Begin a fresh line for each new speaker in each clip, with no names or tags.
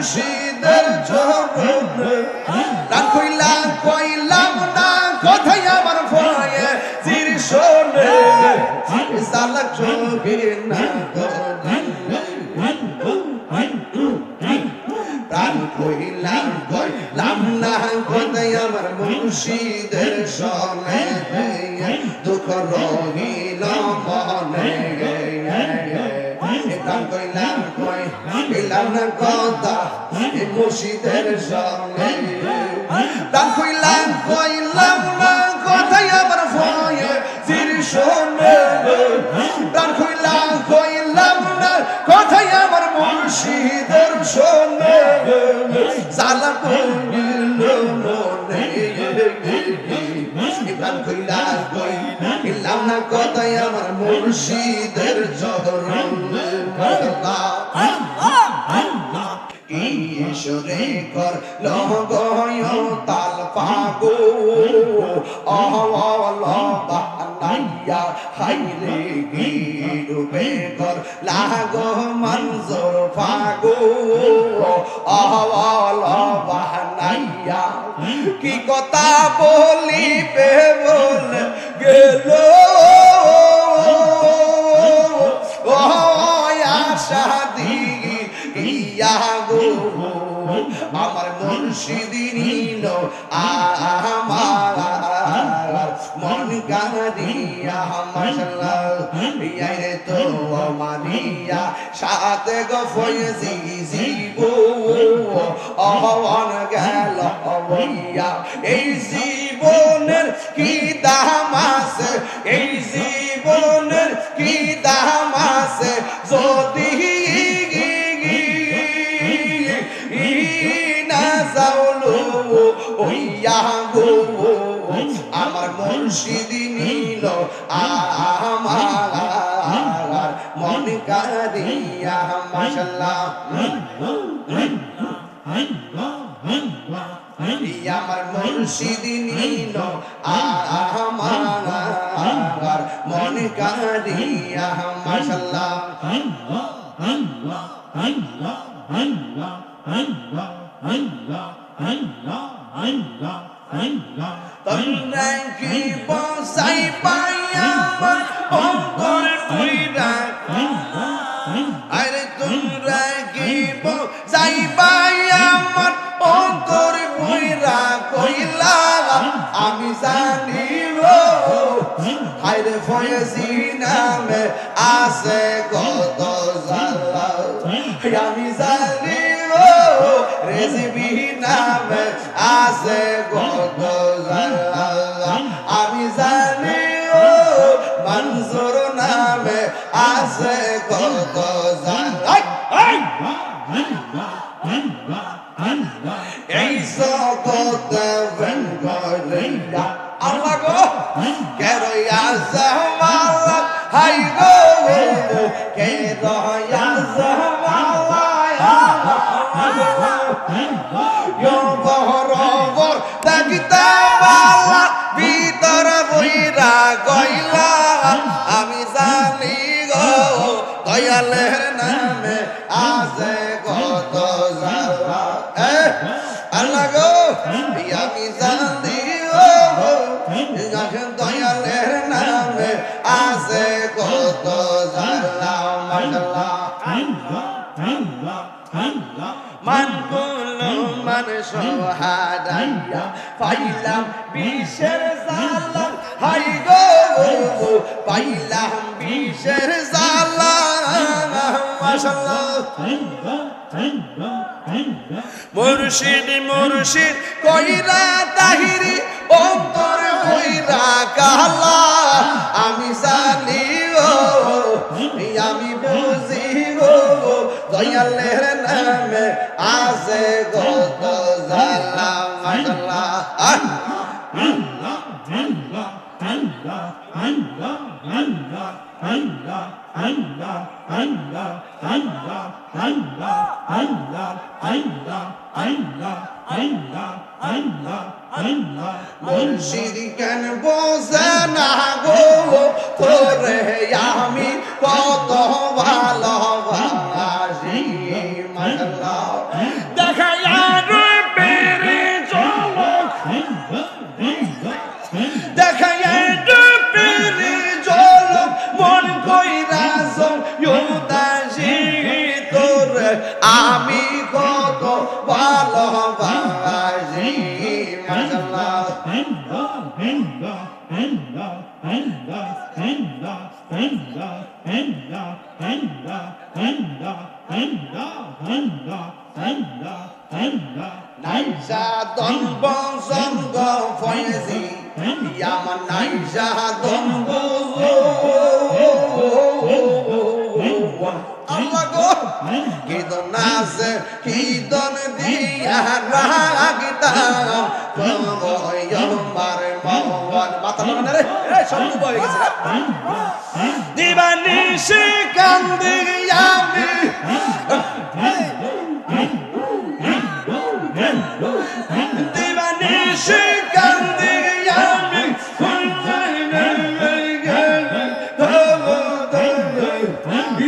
মুর্শিদের চরণে প্রাণ খুইলা কইলাম না কথাই আমার ভয়ে জির শোনে সালাক চোখে না প্রাণ কইলাম কইলাম না কথাই আমার মুর্শিদের শোনে দুঃখ রহিল মনে প্রাণ কইলাম কইলাম না কথা মুর্শিদের শোনে প্রাণ কইলাম কইলাম না কথাই আমার ভয়ে জির শোনে প্রাণ কইলাম কইলাম না কথাই আমার মুর্শিদের শোনে সালা কইল মনে প্রাণ কইলাম কইলাম না কথাই আমার মুর্শিদের চরণ ঈশ্বরে কর লগয় তাল পাগো বানাইয়া হাইরে গিরুবে কর লাগো মঞ্জুর পাগো বানাইয়া কি কথা বলিবে বল গেল আশা দিয়া গো আমার মুর্শিদ নিল আমার মন গানিয়া মাশাআল্লাহ ইয়ারে তো মানিয়া সাথে গো ফয়জি জীব অহন গেল হইয়া এই জীবনের কি দাম আছে এই জীবনের কি দাম আছে যদি আমার মুর্শিদ নিল আমার মন কারিয়া মাশাআল্লাহ আমার মুর্শিদ নিল আমার মন কারিয়া মাশাআল্লাহ তোমরা কি বসাই পাইয়া অন্তর কইরা আরে তোমরা কি বসাই পাইয়া অন্তর কইরা কইলা আমি জানি গো হায়রে ফয়জি নামে আছে কত জালা আমি জানি গো রেজবি নামে আছে কত জালা আমি জানি গো মনজুর নামে আছে কত জালা এই জগত বেঙ্গলিয়া আল্লাহ গো কেরয়া জামালা হাই গো কেরয়া জামালা ইয়ো বহরবর দেখতে বালা ভিতর বইরা গইলা আমি জানি গো দয়ালের নামে আছে কত জালা আল্লাহ গো আমি জানি গো দয়ালের নামে আছে কত জালা মাশাআল্লাহ মানগুলো মান সোহাদাইয়া পাইলাম বিষের জালা হাই গো পাইলাম বিষের জালা মাশাআল্লাহ মুর্শিদ মুর্শিদ কইরা তাহিরি অন্তর কইরা কালা আমি জানি গো আমি বুঝি গো দয়ালের নামে আছে কত জালা মাশাআল্লাহ মুর্শিদ কেন বোঝে না গো তোরে আমি কত ভালোবাসি মাশাআল্লাহ আমি কত ভালোবাসি মাশাআল্লাহ নাইজা দম্ব জঙ্গ ফয়েজি ইয়ামান নাইজা দম্ব আল্লাহ গো কিদনাজ কিদন দিয়া রাগিতা কয়মার মওয়ান মাথা না রে এই সব বয়ে গেছে দিবানিশি কান্দি আমি দিবানিশি কান্দি আমি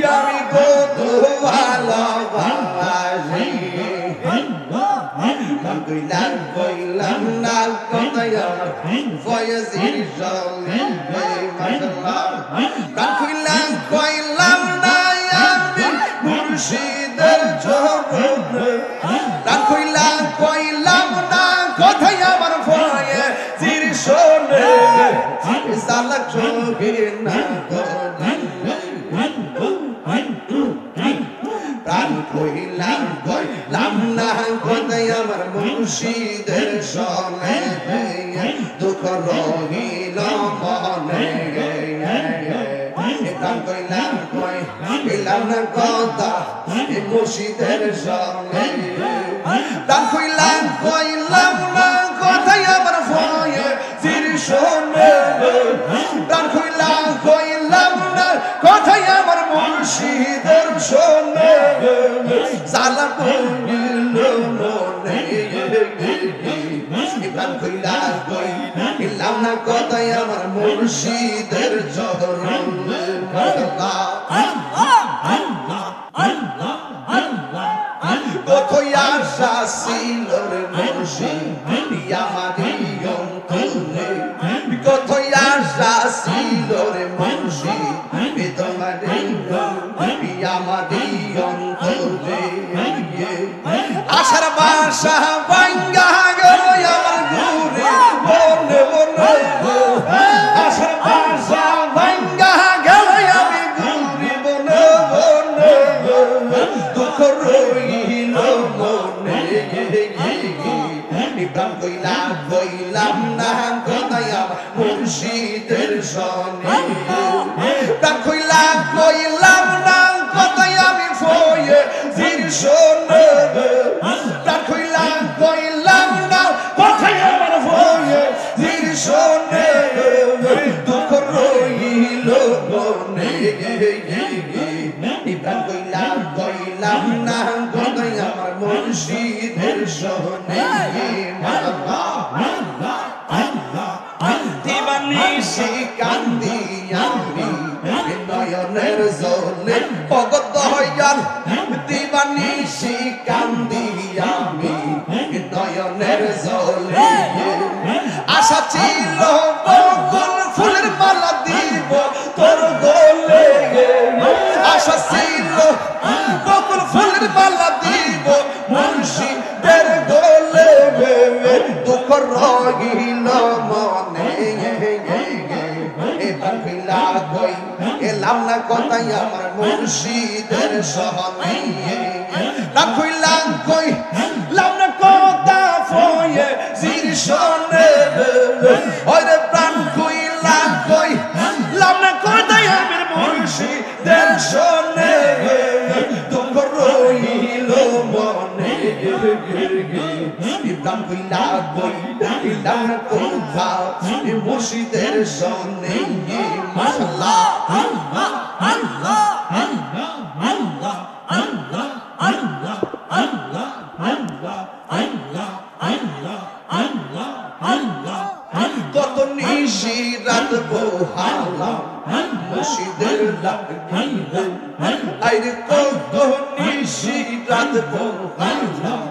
আমি কত ভালোবাসি কইলাম কইলাম না কোথায় ফয়েজির জলে মাশাআল্লাহ কইলাম কইলাম না আমি মুর্শিদের চরণে কইলাম কইলাম না কোথায় আমার ফয়েজির শোনে সালাক চোখে না প্রাণ কইলাম কইলাম না কোথায় আমার মুর্শিদের সনে দুঃখ রহিল মনে প্রাণ কইলাম কইলাম না কথা মুর্শিদের সনে প্রাণ কইলাম কইলাম না কোথায় আমার ফয়েজির সনে প্রাণ কইলাম কইলাম না কোথায় আমার মুর্শিদের সনে সালা কইল মনে প্রাণ কইলাম কইলাম না কোথায় আমার মুর্শিদের চরণ কোথায় আশা ছিল রে মুর্শিদ আমারই অন্তরে কোথায় আশা ছিল রে মুর্শিদ তোমারই আমারই অন্তরে আশার বাসা ভাঙ্গা গেল আমার ঘুরে মনে মনে আশার বাসা ভাঙ্গা গেল আমি ঘুরে মনে মনে দুঃখ রইল মনে প্রাণ কইলাম কইলাম না কোথায় আমার মুর্শিদের সনে প্রাণ কইলাম কইলাম না কোথায় আমি ফয়েজির সনে প্রাণ কইলাম কইলাম না কোথায় আমার ফয়েজির সনে দুঃখ রইল মনে প্রাণ কইলাম কইলাম না কোথায় আমার মুর্শিদের সনে দিবানিশি কান্দি আমি নয়নের জলে অগত হইয়াল দিবানিশি কান্দি আমি নয়নের জলে আশা ছিল বকুল ফুলের মালা দিব তোর গলে আশা ছিল বকুল ফুলের মালা দিব মুর্শিদের গলে দুঃখ রহিল মনে এলাম না কোথায় আমার মুর্শিদের সহনে কইলাম কইলাম না কথা ফয়েজির সনে ওরে প্রাণ কইলাম কইলাম না কোথায় আমার মুর্শিদের সনে দুঃখ রইল মনে প্রাণ কইলাম কইলাম না কথা মুর্শিদের সনে মাশাআল্লাহ আল্লাহ আল্লাহ আল্লাহ আল্লাহ আল্লাহ আল্লাহ আল্লাহ আল্লাহ আল্লাহ আল্লাহ আল্লাহ আল্লাহ কত নিশি রাত পোহালাম মুর্শিদের লাগিয়ে আইরে কত নিশি রাত পোহালাম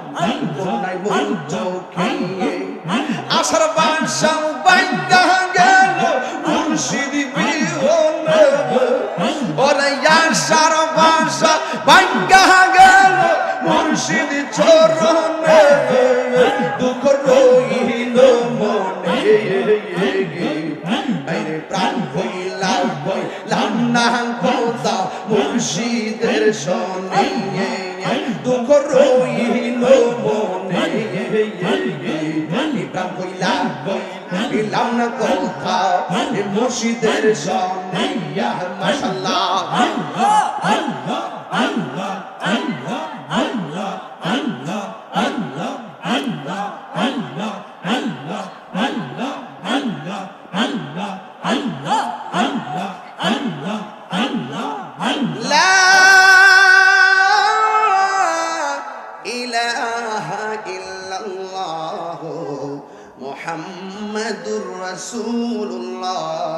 কোনাই মন চোখে আশার বাসা ভাঙ্গা গেল মুর্শিদ বিহনে ওরে আশার বাসা ভাঙ্গা গেল মুর্শিদের শোনে দুঃখ রইল মনে ইব্রাহিম কইলা দিলাম না কথা মুর্শিদের শোনে মাশাআল্লাহ আল্লাহ আল্লাহ আল্লাহ আল্লাহ আল্লাহ আল্লাহ আল্লাহ আল্লাহ আল্লাহ আল্লাহ আল্লাহ আল্লাহ আল্লাহ আল্লাহ আল্লাহ আল্লাহ আল্লাহ আল্লাহ লা ইলাহা ইল্লাল্লাহ মুহাম্মাদুর রাসূলুল্লাহ।